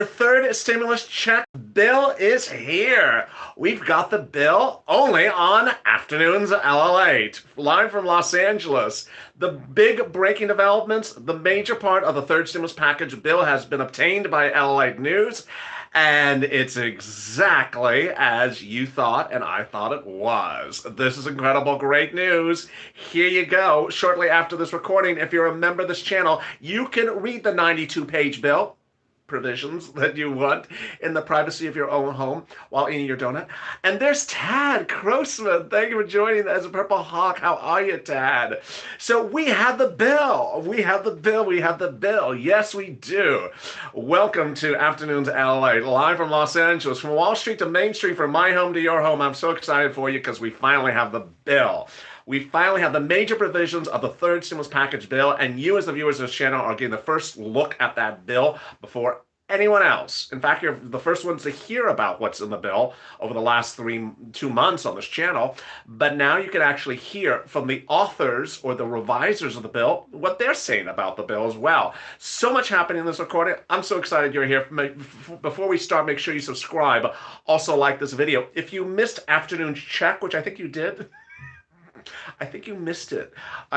Third stimulus check bill is here. We've got the bill only on Afternoons LLate, live from Los Angeles. The big breaking developments, the major part of the third stimulus package bill has been obtained by LLate News, and it's exactly as you thought and I thought it was. This is incredible, great news. Here you go. Shortly after this recording, if you're a member of this channel, you can read the 92-page bill provisions that you want in the privacy of your own home while eating your donut. And there's Tad Grossman. Thank you for joining as a Purple Hawk. How are you, Tad? So we have the bill. We have the bill. We have the bill. Yes, we do. Welcome to Afternoons LA, live from Los Angeles, from Wall Street to Main Street, from my home to your home. I'm so excited for you because we finally have the bill. We finally have the major provisions of the third stimulus package bill, and you as the viewers of this channel are getting the first look at that bill before anyone else. In fact, you're the first ones to hear about what's in the bill over the last 2 months on this channel. But now you can actually hear from the authors or the revisers of the bill what they're saying about the bill as well. So much happening in this recording. I'm so excited you're here. Before we start, make sure you subscribe. Also like this video. If you missed Afternoon's Check, which I think you did, I think you missed it.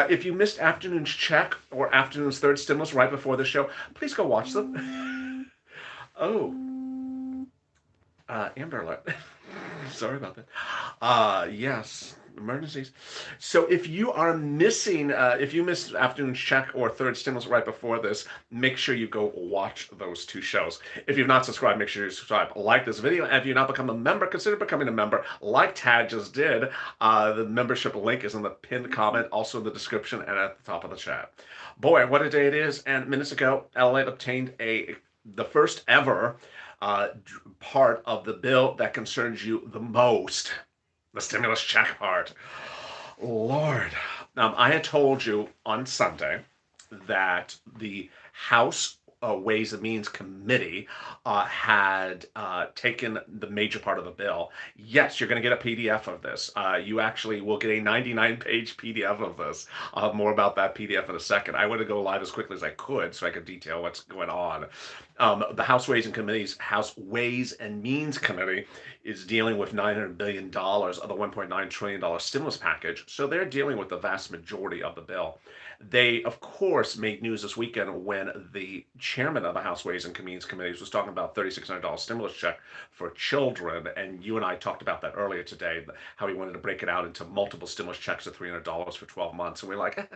If you missed Afternoon's Check or Afternoon's Third Stimulus right before the show, please go watch them. Oh, Amber Alert. Sorry about that. Yes, emergencies. So if you are missing, if you missed Afternoon's Check or Third Stimulus right before this, make sure you go watch those two shows. If you've not subscribed, make sure you subscribe. Like this video, and if you've not become a member, consider becoming a member, like Tad just did. The membership link is in the pinned comment, also in the description and at the top of the chat. Boy, what a day it is! And minutes ago, LA obtained the first ever part of the bill that concerns you the most, the stimulus check part. Lord. I had told you on Sunday that the House Ways and Means Committee had taken the major part of the bill. Yes, you're going to get a PDF of this. You actually will get a 99-page PDF of this. More about that PDF in a second. I want to go live as quickly as I could so I could detail what's going on. The House Ways and Means Committee is dealing with $900 billion of the $1.9 trillion stimulus package. So they're dealing with the vast majority of the bill. They, of course, made news this weekend when the chairman of the House Ways and Means Committees was talking about $3,600 stimulus check for children. And you and I talked about that earlier today, how he wanted to break it out into multiple stimulus checks of $300 for 12 months. And we're like,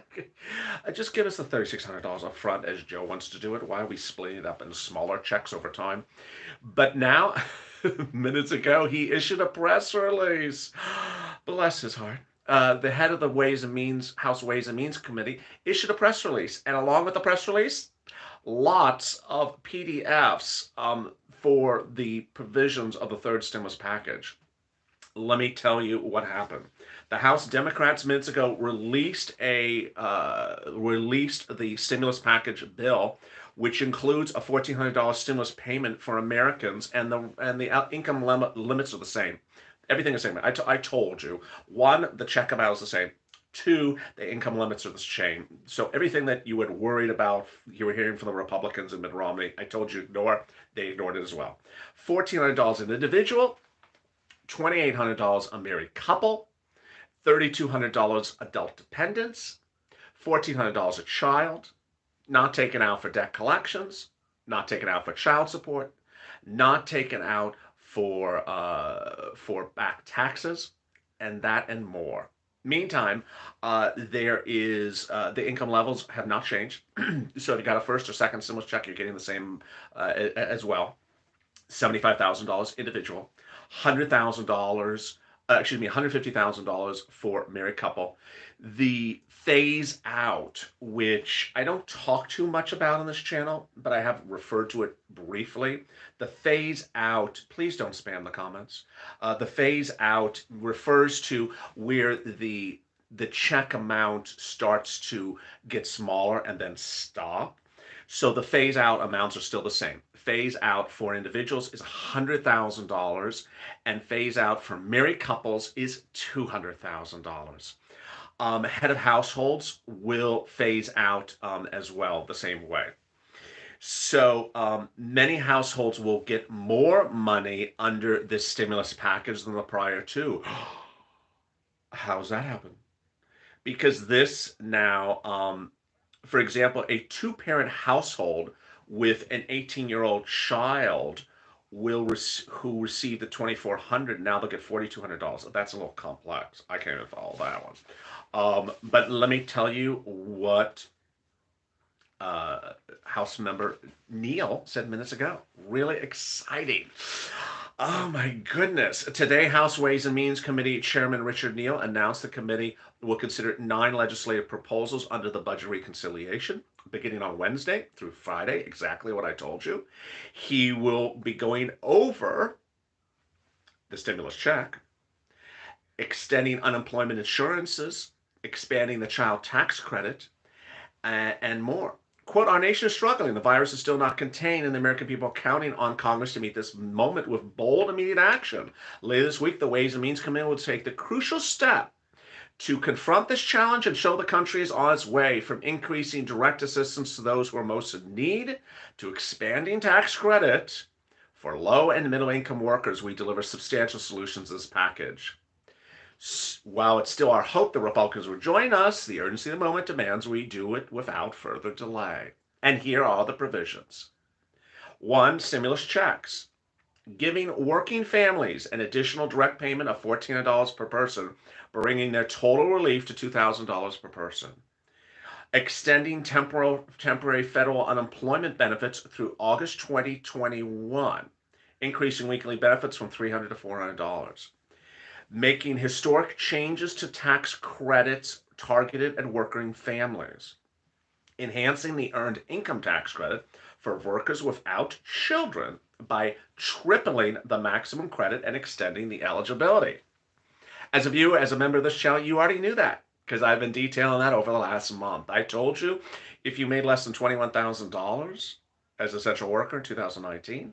just give us the $3,600 up front as Joe wants to do it. Why are we splitting it up into smaller checks over time? But now, minutes ago, he issued a press release. Bless his heart. The head of the House Ways and Means Committee issued a press release, and along with the press release, lots of PDFs for the provisions of the third stimulus package. Let me tell you what happened. The House Democrats minutes ago released the stimulus package bill, which includes a $1,400 stimulus payment for Americans, and the income limits are the same. Everything is the same. I told you. One, the check amount is the same. Two, the income limits are the same. So everything that you had worried about, you were hearing from the Republicans and Mitt Romney, I told you ignore. They ignored it as well. $1,400 an individual, $2,800 a married couple, $3,200 adult dependents, $1,400 a child, not taken out for debt collections, not taken out for child support, not taken out for back taxes, and that and more. Meantime, there is the income levels have not changed. So if you got a first or second stimulus check, you're getting the same as well. $75,000 individual, $150,000 for married couple. The phase out, which I don't talk too much about on this channel, but I have referred to it briefly. The phase out, please don't spam the comments. The phase out refers to where the check amount starts to get smaller and then stop. So the phase out amounts are still the same. Phase out for individuals is $100,000, and phase out for married couples is $200,000. Head of households will phase out as well the same way. So many households will get more money under this stimulus package than the prior two. How's that happen? Because this now, for example, a two-parent household with an 18-year-old child who received the 2,400, now they'll get $4,200. That's a little complex. I can't even follow that one. But let me tell you what uh, House member Neal said minutes ago. Really exciting. Oh my goodness. Today, House Ways and Means Committee Chairman Richard Neal announced the committee will consider 9 legislative proposals under the budget reconciliation beginning on Wednesday through Friday, exactly what I told you. He will be going over the stimulus check, extending unemployment insurances, expanding the child tax credit, and more. Quote, our nation is struggling. The virus is still not contained, and the American people are counting on Congress to meet this moment with bold, immediate action. Later this week, the Ways and Means Committee will take the crucial step to confront this challenge and show the country is on its way from increasing direct assistance to those who are most in need to expanding tax credit for low and middle income workers. We deliver substantial solutions to this package. While it's still our hope the Republicans will join us, the urgency of the moment demands we do it without further delay. And here are the provisions. One, stimulus checks, giving working families an additional direct payment of $1,400 per person, bringing their total relief to $2,000 per person. Extending temporary federal unemployment benefits through August 2021, increasing weekly benefits from $300 to $400. Making historic changes to tax credits targeted at working families, enhancing the earned income tax credit for workers without children by tripling the maximum credit and extending the eligibility. As a member of this channel, you already knew that because I've been detailing that over the last month. I told you if you made less than $21,000 as an essential worker in 2019,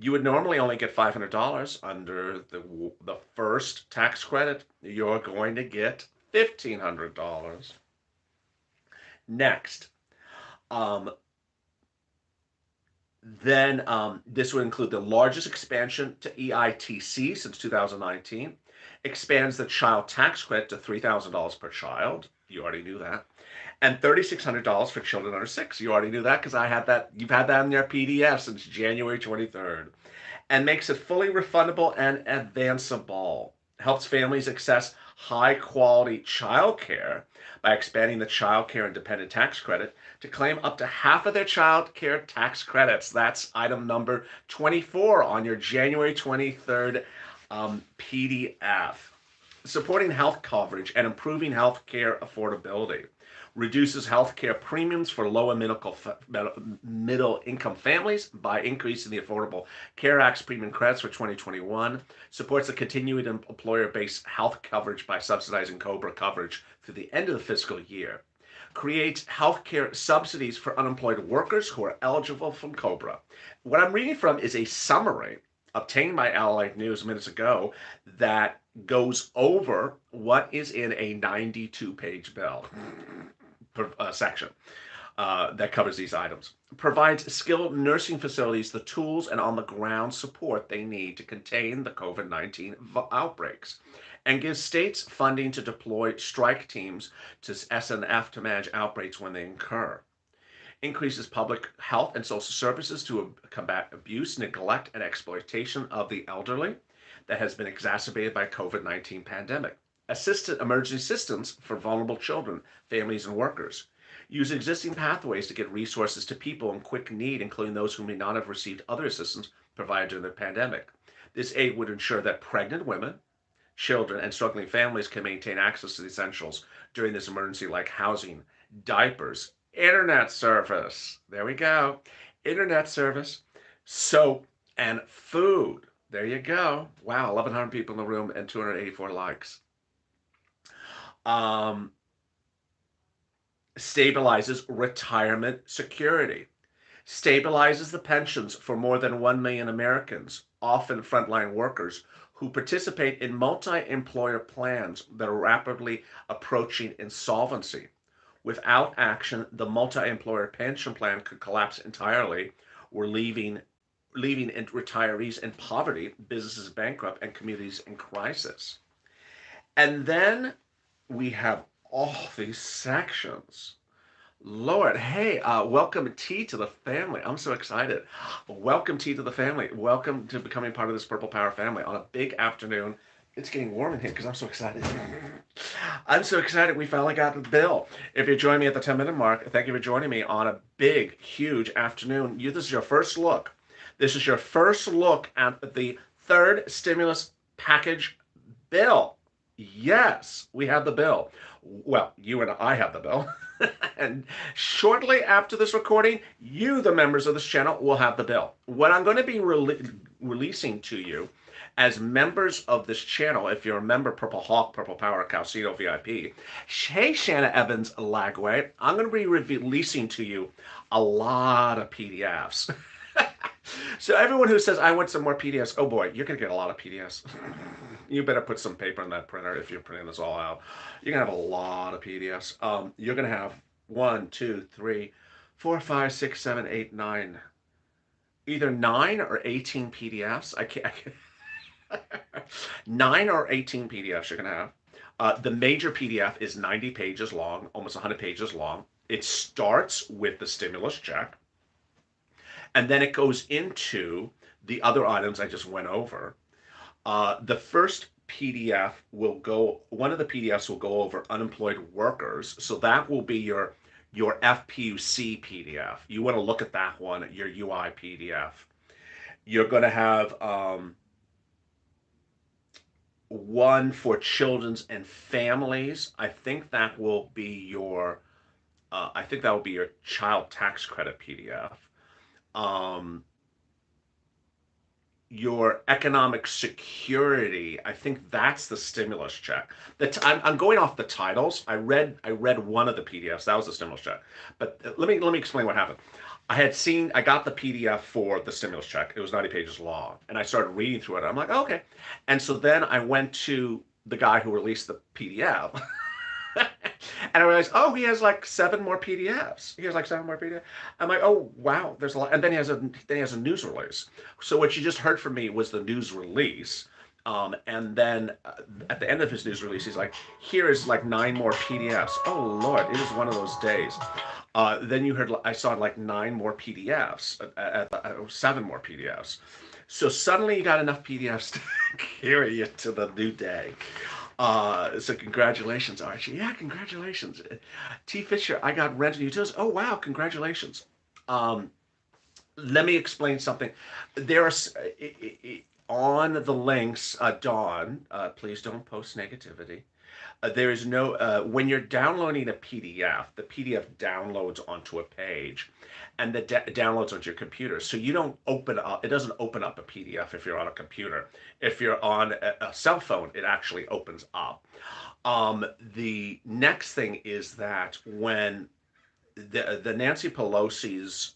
you would normally only get $500 under the first tax credit. You're going to get $1,500. Next, um, then this would include the largest expansion to EITC since 2019. Expands the child tax credit to $3,000 per child. You already knew that. And $3,600 for children under 6. You already knew that because I had that. You've had that in your PDF since January 23rd. And makes it fully refundable and advanceable. Helps families access high quality child care by expanding the child care and dependent tax credit to claim up to half of their child care tax credits. That's item number 24 on your January 23rd PDF. Supporting health coverage and improving health care affordability. Reduces health care premiums for low and middle income families by increasing the Affordable Care Act's premium credits for 2021. Supports the continued employer-based health coverage by subsidizing COBRA coverage through the end of the fiscal year. Creates health care subsidies for unemployed workers who are eligible from COBRA. What I'm reading from is a summary obtained by Allied News minutes ago that goes over what is in a 92-page bill section that covers these items. Provides skilled nursing facilities the tools and on-the-ground support they need to contain the COVID-19 outbreaks, and gives states funding to deploy strike teams to SNF to manage outbreaks when they occur. Increases public health and social services to combat abuse, neglect, and exploitation of the elderly that has been exacerbated by COVID-19 pandemic. Assisted emergency assistance for vulnerable children, families, and workers. Use existing pathways to get resources to people in quick need, including those who may not have received other assistance provided during the pandemic. This aid would ensure that pregnant women, children, and struggling families can maintain access to the essentials during this emergency, like housing, diapers, internet service. There we go. Internet service, soap, and food. There you go. Wow, 1,100 people in the room and 284 likes. Stabilizes retirement security. Stabilizes the pensions for more than 1 million Americans, often frontline workers, who participate in multi-employer plans that are rapidly approaching insolvency. Without action, the multi-employer pension plan could collapse entirely. We're leaving retirees in poverty, businesses bankrupt, and communities in crisis. And then we have all these sections. Lord, hey, welcome T to the family. I'm so excited. Welcome T to the family. Welcome to becoming part of this Purple Power family on a big afternoon. It's getting warm in here because I'm so excited. I'm so excited we finally got the bill. If you're joining me at the 10-minute mark, thank you for joining me on a big, huge afternoon. This is your first look. This is your first look at the third stimulus package bill. Yes, we have the bill. Well, you and I have the bill. And shortly after this recording, you, the members of this channel, will have the bill. What I'm going to be releasing to you as members of this channel, if you're a member, Purple Hawk, Purple Power, Calcito VIP, hey, Shanna Evans Lagway, I'm going to be releasing to you a lot of PDFs. So everyone who says, I want some more PDFs, oh boy, you're going to get a lot of PDFs. You better put some paper in that printer if you're printing this all out. You're going to have a lot of PDFs. You're going to have 1, 2, 3, 4, 5, 6, 7, 8, 9. Either 9 or 18 PDFs. I can't 9 or 18 PDFs you're going to have. The major PDF is 90 pages long, almost 100 pages long. It starts with the stimulus check. And then it goes into the other items I just went over. The first PDF will go, one of the PDFs will go over unemployed workers. So that will be your FPUC PDF. You want to look at that one, your UI PDF. You're going to have one for children's and families. I think that will be your child tax credit PDF. Your economic security, I think that's the stimulus check. I'm going off the titles. I read one of the PDFs. That was the stimulus check. But let me explain what happened. I got the PDF for the stimulus check. It was 90 pages long, and I started reading through it. I'm like, okay. And so then I went to the guy who released the PDF. And I realized, oh, he has like 7 more PDFs. He has like 7 more PDFs. I'm like, oh, wow, there's a lot. And then he has a news release. So what you just heard from me was the news release. And then at the end of his news release, he's like, here is like 9 more PDFs. Oh, Lord, it is one of those days. Then I saw like 9 more PDFs, 7 more PDFs. So suddenly you got enough PDFs to carry you to the new day. So congratulations, Archie. Yeah, congratulations. T. Fisher, I got rent and utilities. Oh, wow, congratulations. Let me explain something. There are, on the links, Dawn, please don't post negativity. There is no, when you're downloading a PDF, the PDF downloads onto a page and the downloads onto your computer. So you don't open up, it doesn't open up a PDF if you're on a computer. If you're on a cell phone, it actually opens up. The next thing is that when the Nancy Pelosi's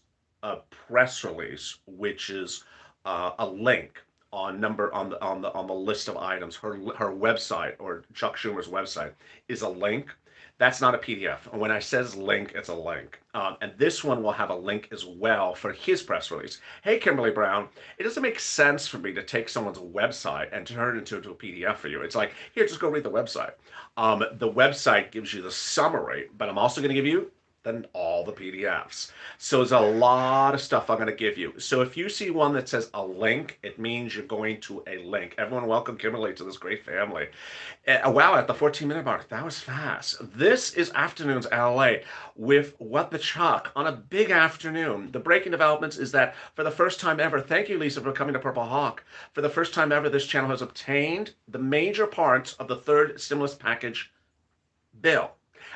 press release, which is a link on the list of items, her website, or Chuck Schumer's website, is a link. That's not a PDF. And when I says link, it's a link. And this one will have a link as well for his press release. Hey, Kimberly Brown, it doesn't make sense for me to take someone's website and turn it into a PDF for you. It's like, here, just go read the website. The website gives you the summary, but I'm also going to give you then all the PDFs. So there's a lot of stuff I'm going to give you. So if you see one that says a link, it means you're going to a link. Everyone, welcome Kimberly to this great family. Wow, at the 14-minute mark, that was fast. This is Afternoons LA with What the Chuck on a big afternoon. The breaking developments is that for the first time ever, thank you, Lisa, for coming to Purple Hawk. For the first time ever, this channel has obtained the major parts of the third stimulus package bill.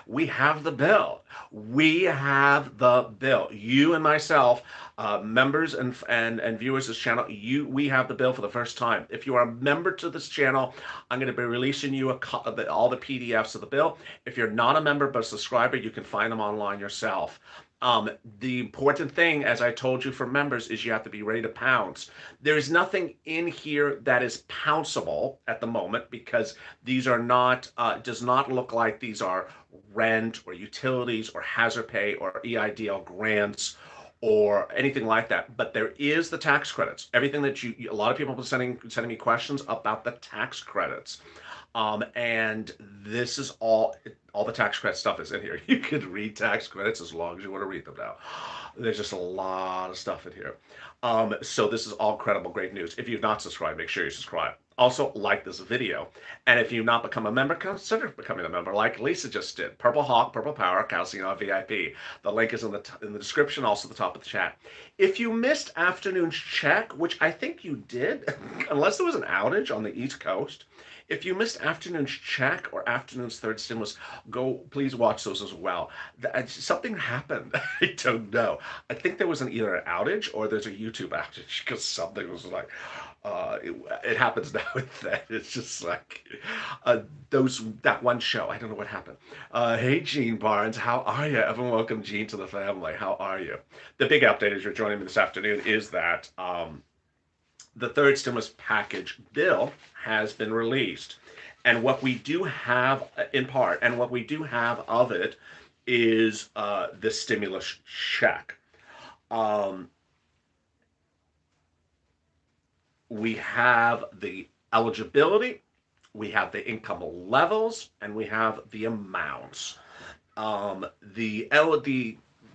We have the bill. We have the bill. You and myself, members and viewers of this channel, we have the bill for the first time. If you are a member to this channel, I'm going to be releasing you all the PDFs of the bill. If you're not a member but a subscriber, you can find them online yourself. Um, the important thing, as I told you for members, is you have to be ready to pounce. There's nothing in here that is pounceable at the moment because these are not, does not look like these are rent or utilities or hazard pay or EIDL grants or anything like that. But there is the tax credits. Everything that a lot of people have been sending me questions about the tax credits. And this is all the tax credit stuff is in here. You could read tax credits as long as you want to read them now. There's just a lot of stuff in here. So this is all credible, great news. If you've not subscribed, make sure you subscribe. Also, like this video. And if you've not become a member, consider becoming a member like Lisa just did. Purple Hawk, Purple Power, Calcium VIP. The link is in the description, also the top of the chat. If you missed afternoon's check, which I think you did, unless there was an outage on the East Coast, if you missed afternoon's check or afternoon's third stimulus, go please watch those as well. Something happened. I don't know. I think there was either an outage or there's a YouTube outage because something was like, it happens now with that. It's just like that one show. I don't know what happened. Hey, Gene Barnes, how are you? Everyone, welcome Gene to the family. How are you? The big update as you're joining me this afternoon is that the third stimulus package bill has been released. And what we do have in part, and what we do have of it is the stimulus check. We have the eligibility, we have the income levels, and we have the amounts.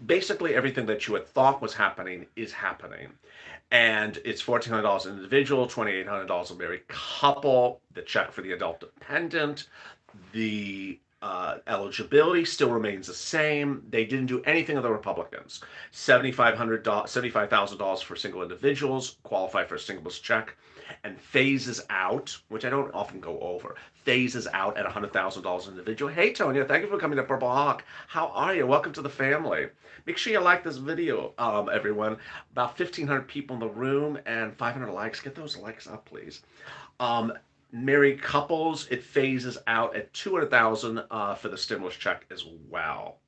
Basically everything that you had thought was happening is happening. And it's $1,400 an individual, $2,800 a married couple, the check for the adult dependent, the eligibility still remains the same. They didn't do anything of the Republicans. $75,000 for single individuals, qualify for a stimulus check, and phases out, which I don't often go over, phases out at $100,000 an individual. Hey, Tonya, thank you for coming to Purple Hawk. How are you? Welcome to the family. Make sure you like this video, everyone. About 1,500 people in the room and 500 likes. Get those likes up, please. Married couples, it phases out at $200,000 for the stimulus check as well.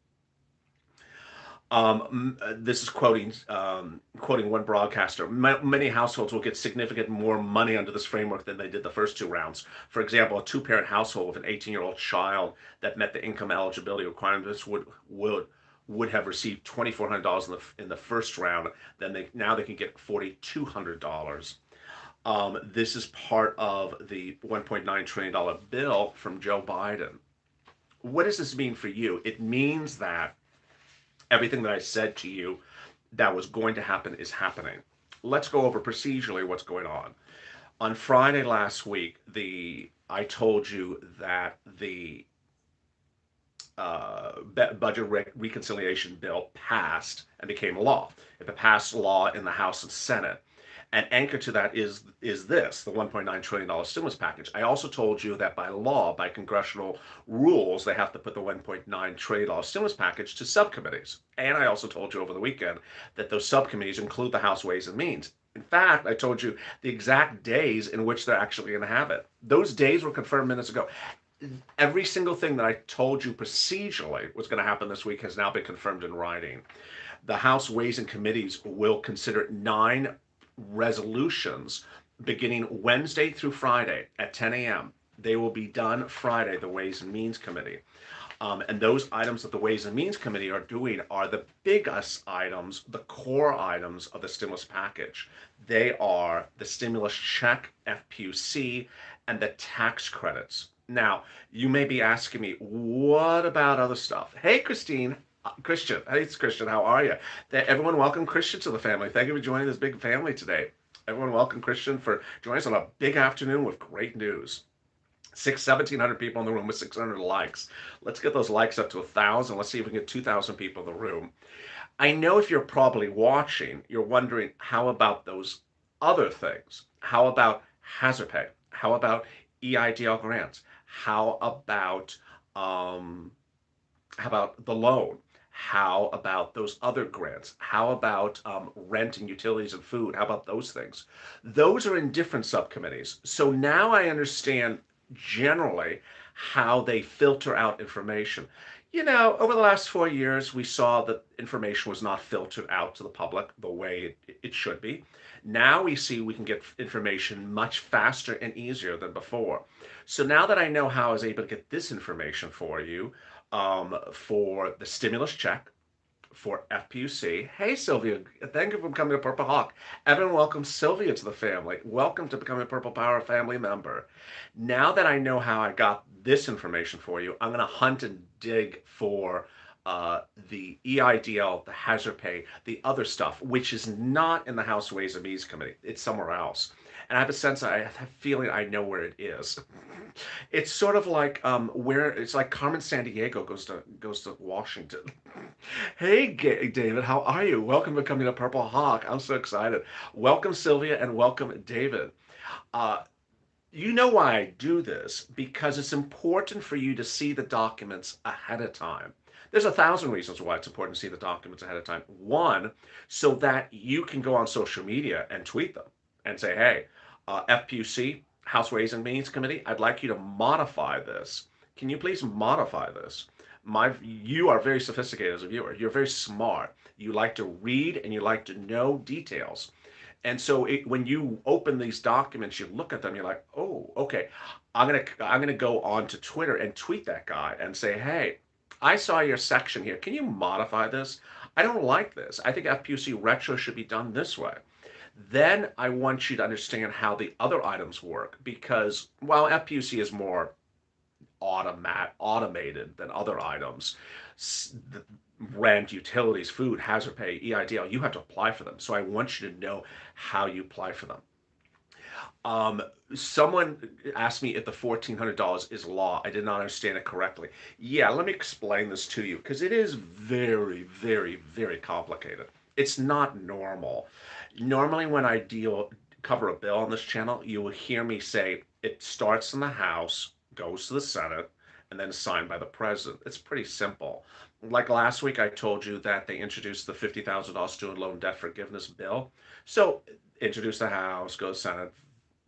This is quoting one broadcaster. Many households will get significant more money under this framework than they did the first two rounds. For example, a two-parent household with an 18-year-old child that met the income eligibility requirements would have received $2,400 in the first round. Then now they can get $4,200. This is part of the $1.9 trillion bill from Joe Biden. What does this mean for you? It means that everything that I said to you that was going to happen is happening. Let's go over procedurally what's going on. On Friday last week, I told you that the budget reconciliation bill passed and became law. It passed law in the House and Senate. And anchor to that is this, the $1.9 trillion stimulus package. I also told you that by law, by congressional rules, they have to put the $1.9 trillion stimulus package to subcommittees. And I also told you over the weekend that those subcommittees include the House Ways and Means. In fact, I told you the exact days in which they're actually going to have it. Those days were confirmed minutes ago. Every single thing that I told you procedurally was going to happen this week has now been confirmed in writing. The House Ways and Committees will consider 9 resolutions beginning Wednesday through Friday at 10 a.m. They will be done Friday, the Ways and Means Committee. And those items that the Ways and Means Committee are doing are the biggest items, the core items of the stimulus package. They are the stimulus check, FPUC, and the tax credits. Now, you may be asking me, what about other stuff? Hey, Christian, hey, it's Christian, how are you? Everyone welcome Christian to the family. Thank you for joining this big family today. Everyone welcome Christian for joining us on a big afternoon with great news. 1,700 people in the room with 600 likes. Let's get those likes up to 1,000. Let's see if we can get 2,000 people in the room. I know if you're probably watching, you're wondering, how about those other things? How about hazard pay? How about EIDL grants? How about the loan? How about those other grants? How about rent and utilities and food? How about those things? Those are in different subcommittees. So now I understand generally how they filter out information. Over the last 4 years, we saw that information was not filtered out to the public the way it should be. Now we see we can get information much faster and easier than before. So now that I know how I was able to get this information for you, for the stimulus check, for FPUC. Hey, Sylvia, thank you for becoming a Purple Hawk. Evan, welcome Sylvia to the family. Welcome to becoming a Purple Power family member. Now that I know how I got this information for you, I'm going to hunt and dig for the EIDL, the hazard pay, the other stuff, which is not in the House Ways and Means Committee. It's somewhere else. And I have a sense, I have a feeling I know where it is. It's sort of like where it's like Carmen Sandiego goes to Washington. Hey, David, how are you? Welcome to Becoming a Purple Hawk. I'm so excited. Welcome, Sylvia, and welcome, David. Uh, you know why I do this, because it's important for you to see the documents ahead of time. There's 1,000 reasons why it's important to see the documents ahead of time. One, so that you can go on social media and tweet them and say, hey, FPUC, House Ways and Means Committee, I'd like you to modify this. Can you please modify this? You are very sophisticated as a viewer. You're very smart. You like to read and you like to know details. And so when you open these documents, you look at them, you're like, oh, okay, I'm gonna go on to Twitter and tweet that guy and say, hey, I saw your section here. Can you modify this? I don't like this. I think FPUC retro should be done this way. Then I want you to understand how the other items work, because while FPUC is more automated than other items, rent, utilities, food, hazard pay, EIDL, you have to apply for them. So I want you to know how you apply for them. Um, Someone asked me if the $1,400 is law. I did not understand it correctly. Yeah, let me explain this to you, because it is very, very, very complicated. It's not normal. Normally, when I cover a bill on this channel, you will hear me say it starts in the House, goes to the Senate, and then signed by the president. It's pretty simple. Like last week, I told you that they introduced the $50,000 student loan debt forgiveness bill. So, introduce the House, goes Senate,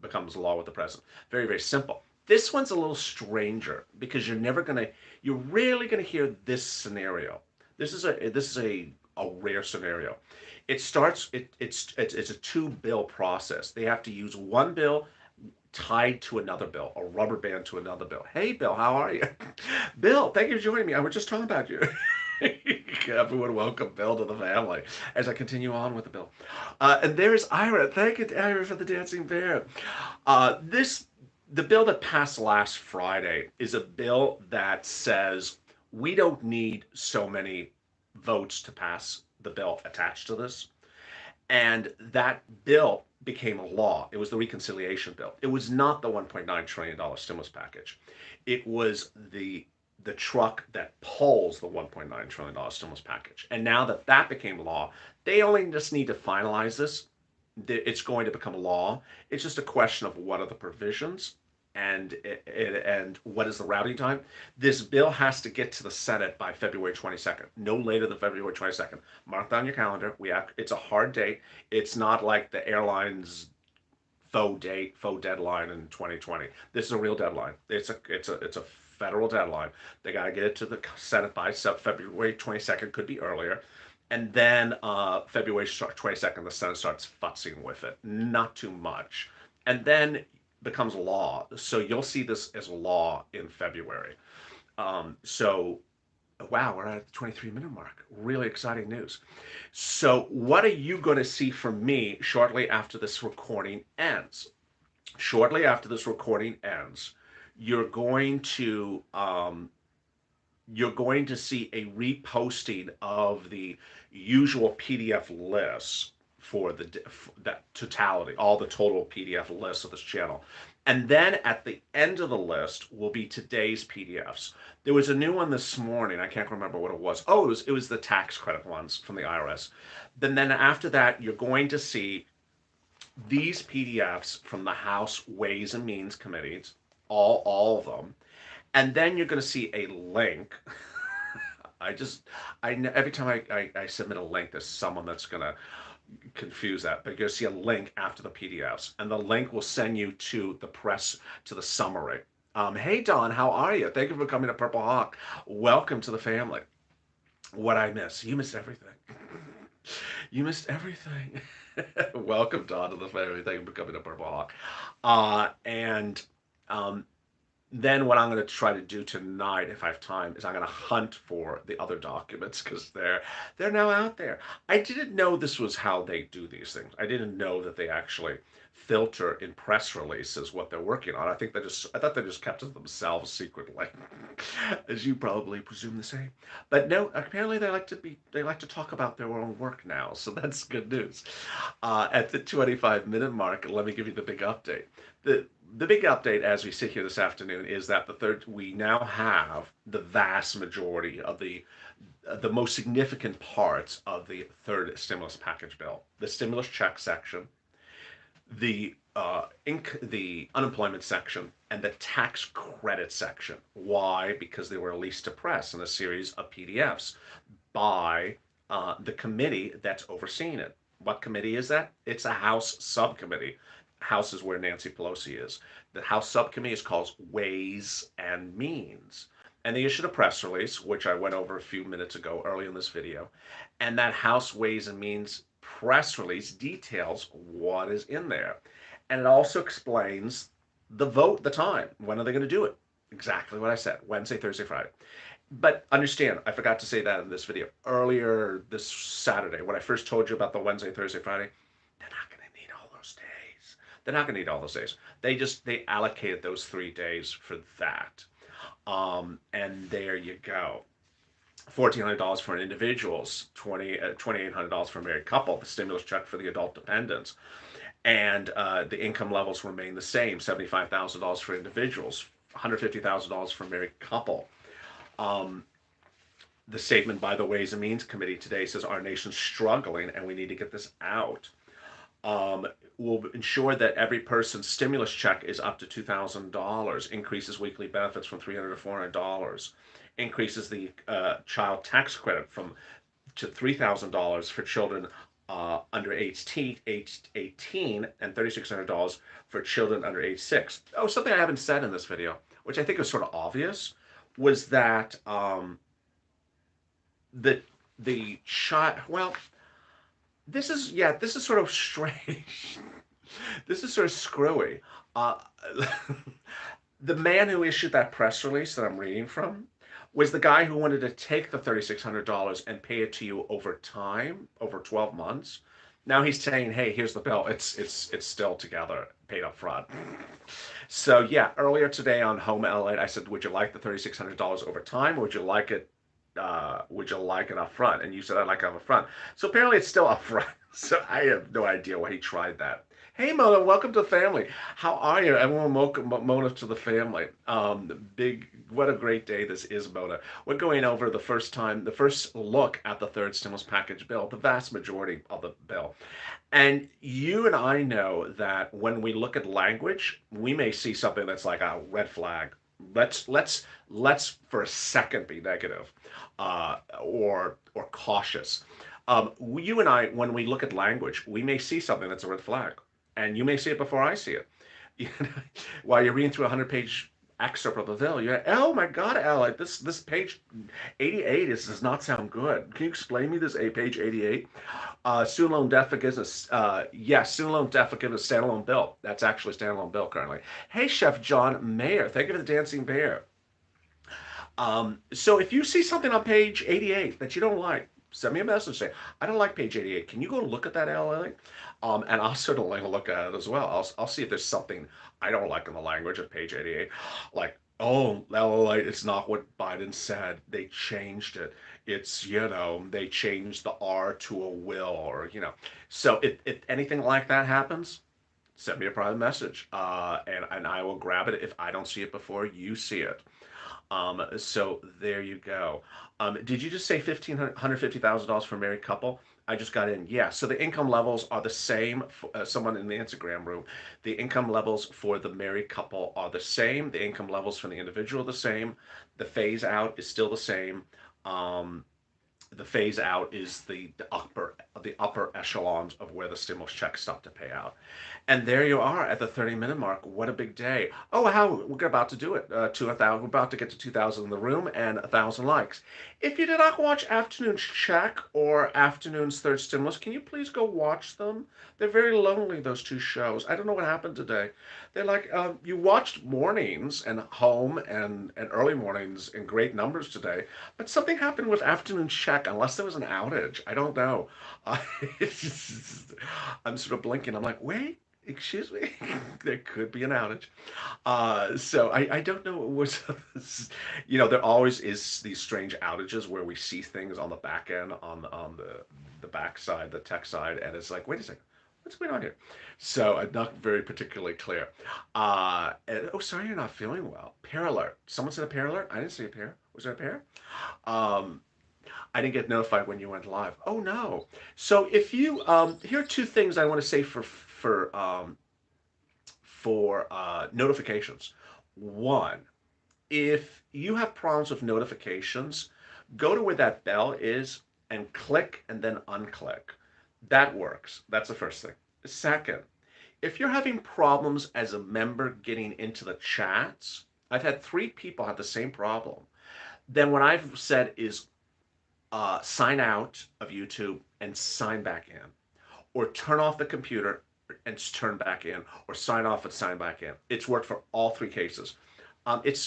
becomes law with the president. Very, very simple. This one's a little stranger because you're rarely gonna hear this scenario. This is a rare scenario. It's a two bill process. They have to use one bill tied to another bill, a rubber band to another bill. Hey, Bill, how are you? Bill, thank you for joining me. I was just talking about you. Everyone, welcome Bill to the family as I continue on with the bill. And there's Ira. Thank you, Ira, for the dancing bear. The bill that passed last Friday is a bill that says we don't need so many votes to pass the bill attached to this. And that bill became a law. It was the reconciliation bill. It was not the $1.9 trillion stimulus package. It was the truck that pulls the $1.9 trillion stimulus package. And now that that became law, they only just need to finalize this. It's going to become law. It's just a question of what are the provisions and what is the routing time. This bill has to get to the Senate by February 22nd, no later than February 22nd. Mark down your calendar. It's a hard date. It's not like the airlines faux date, faux deadline in 2020. This is a real deadline. It's a federal deadline. They got to get it to the Senate by February 22nd, could be earlier. And then February 22nd, the Senate starts futzing with it. Not too much. And then becomes law. So you'll see this as law in February. So, wow, we're at the 23-minute mark. Really exciting news. So what are you going to see from me shortly after this recording ends? Shortly after this recording ends, you're going to see a reposting of the usual PDF lists for that totality, all the total PDF lists of this channel. And then at the end of the list will be today's PDFs. There was a new one this morning. I can't remember what it was. Oh, it was the tax credit ones from the IRS. Then after that, you're going to see these PDFs from the House Ways and Means Committees, all of them. And then you're going to see a link. Every time I submit a link, there's someone that's going to confuse that, but you're going to see a link after the PDFs, and the link will send you to the press, to the summary. Hey Don, how are you? Thank you for coming to Purple Hawk. Welcome to the family. What I miss? You missed everything. You missed everything. Welcome, Don, to the family. Thank you for coming to Purple Hawk. And um, then what I'm going to try to do tonight, if I have time, is I'm going to hunt for the other documents because they're now out there. I didn't know this was how they do these things. I didn't know that they actually filter in press releases what they're working on. I thought they just kept it themselves secretly, as you probably presume the same. But no, apparently they like to talk about their own work now, so that's good news. At the 25-minute mark, let me give you the big update. The big update as we sit here this afternoon is that we now have the vast majority of the most significant parts of the third stimulus package bill. The stimulus check section, the unemployment section, and the tax credit section. Why? Because they were released to press in a series of PDFs by the committee that's overseeing it. What committee is that? It's a House subcommittee. House is where Nancy Pelosi is. The House subcommittee is called Ways and Means. And they issued a press release, which I went over a few minutes ago early in this video. And that House Ways and Means press release details what is in there. And it also explains the vote, the time. When are they going to do it? Exactly what I said: Wednesday, Thursday, Friday. But understand, I forgot to say that in this video. Earlier this Saturday, when I first told you about the Wednesday, Thursday, Friday, they're not going to need all those days. They're not going to need all those days. They allocated those 3 days for that. And there you go. $1,400 for individuals, $2,800 for a married couple, the stimulus check for the adult dependents, and the income levels remain the same: $75,000 for individuals, $150,000 for a married couple. Um, the statement by the Ways and Means Committee today says our nation's struggling and we need to get this out. Will ensure that every person's stimulus check is up to $2,000, increases weekly benefits from $300 to $400, increases the child tax credit from to $3,000 for children under age 18 and $3,600 for children under age 6. Oh, something I haven't said in this video, which I think is sort of obvious, was that the child. Well, this is sort of strange. This is sort of screwy. Uh, the man who issued that press release that I'm reading from was the guy who wanted to take the $3,600 and pay it to you over time, over 12 months. Now he's saying, "Hey, here's the bill. It's still together, paid up front." So yeah, earlier today on Home Elite, I said, "Would you like the $3,600 over time, or would you like it up front?" And you said, "I'd like it up front." So apparently it's still up front. So I have no idea why he tried that. Hey Mona, welcome to the family. How are you? Everyone, welcome Mona to the family. What a great day this is, Mona. We're going over the first look at the third stimulus package bill, the vast majority of the bill. And you and I know that when we look at language, we may see something that's like a red flag. Let's for a second be negative, or cautious. You and I, when we look at language, we may see something that's a red flag, and you may see it before I see it. You know, while you're reading through a 100-page excerpt of the bill, you're like, "Oh my God, Al, this page 88 does not sound good. Can you explain me this page 88?" Student loan debt forgiveness. Yes, student loan debt forgiveness standalone bill. That's actually a standalone bill currently. Hey, Chef John Mayer, thank you for the dancing bear. So if you see something on page 88 that you don't like, send me a message. Say, "I don't like page 88. Can you go look at that, LA?" And I'll certainly look at it as well. I'll see if there's something I don't like in the language of page 88. Like, "Oh, LA, it's not what Biden said. They changed it. They changed the R to a will," or, So if anything like that happens, send me a private message, and I will grab it if I don't see it before you see it. So there you go. Did you just say $150,000 for a married couple? I just got in. Yeah. So the income levels are the same. Someone in the Instagram room, the income levels for the married couple are the same. The income levels for the individual are the same. The phase out is still the same. Um, The phase out is the upper echelons of where the stimulus checks stop to pay out. And there you are at the 30-minute mark. What a big day. Oh, how we're about to do it. To 1,000, we're about to get to 2,000 in the room and 1,000 likes. If you did not watch Afternoon's Check or Afternoon's Third Stimulus, can you please go watch them? They're very lonely, those two shows. I don't know what happened today. They're like, you watched Mornings and Home and Early Mornings in great numbers today, but something happened with Afternoon Check, unless there was an outage. I don't know. Uh, it's just, I'm sort of blinking. I'm like, wait, excuse me, there could be an outage. So I don't know what was, there always is these strange outages where we see things on the back end, on the back side, the tech side, and it's like, wait a second, what's going on here? So I'm not very particularly clear. Oh, sorry, you're not feeling well. Pear alert. Someone said a pear alert. I didn't see a pear. Was there a pear? Um, I didn't get notified when you went live. Oh no. So if you here are two things I want to say for notifications. One, if you have problems with notifications, go to where that bell is and click and then unclick. That works. That's the first thing. Second, if you're having problems as a member getting into the chats, I've had 3 people have the same problem. Then what I've said is sign out of YouTube and sign back in, or turn off the computer and turn back in, or sign off and sign back in. It's worked for all 3 cases. It's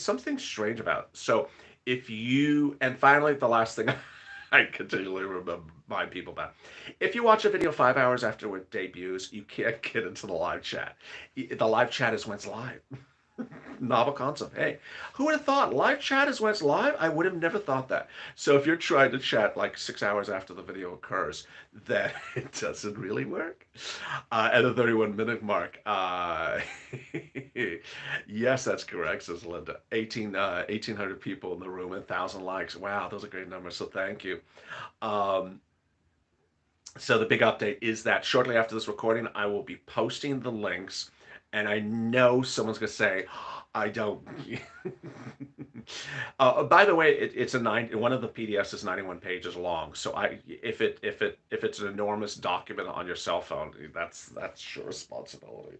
something strange about it. So if you, and finally, the last thing I continually remind people about, if you watch a video 5 hours after it debuts, you can't get into the live chat. The live chat is when it's live. Novel concept. Hey, who would have thought live chat is when it's live? I would have never thought that. So if you're trying to chat like 6 hours after the video occurs, then it doesn't really work. At the 31-minute mark, yes, that's correct, says Linda. 1,800 people in the room and 1,000 likes. Wow, those are great numbers. So thank you. Um, so the big update is that shortly after this recording, I will be posting the links, and I know someone's gonna say, I don't. By the way, it's a one of the PDFs is 91 pages long. So if it's an enormous document on your cell phone, that's your responsibility.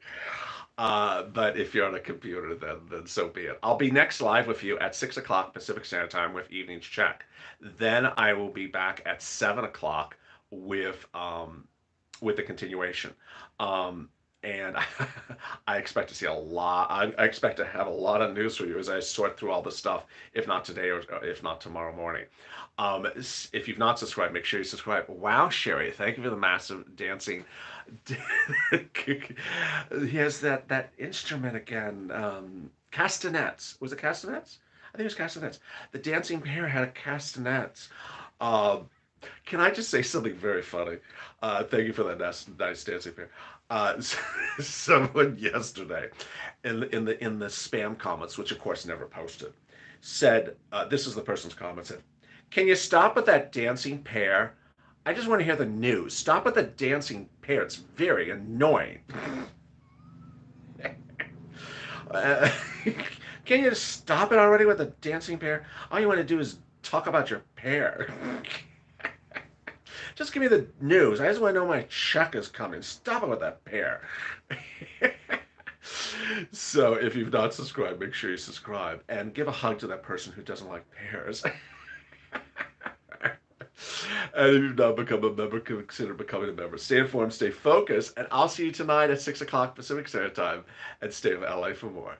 But if you're on a computer, then so be it. I'll be next live with you at 6 o'clock Pacific Standard Time with Evening's Check. Then I will be back at 7 o'clock with the continuation. And I expect to see a lot. I expect to have a lot of news for you as I sort through all this stuff, if not today or if not tomorrow morning. If you've not subscribed, make sure you subscribe. Wow, Sherry, thank you for the massive dancing. He has that instrument again. Castanets. Was it castanets? I think it was castanets. The dancing pair had a castanets. Um, can I just say something very funny? Thank you for that nice dancing pair. Uh, Someone yesterday in the spam comments, which of course never posted, said, "This is the person's comment said, can you stop with that dancing pair? I just want to hear the news. Stop with the dancing pair. It's very annoying." Uh, can you stop it already with the dancing pair? All you want to do is talk about your pair. Just give me the news. I just want to know my check is coming. Stop it with that pair. So if you've not subscribed, make sure you subscribe and give a hug to that person who doesn't like pears. And if you've not become a member, consider becoming a member. Stay informed, stay focused, and I'll see you tonight at 6 o'clock Pacific Standard Time, and stay with LA for more.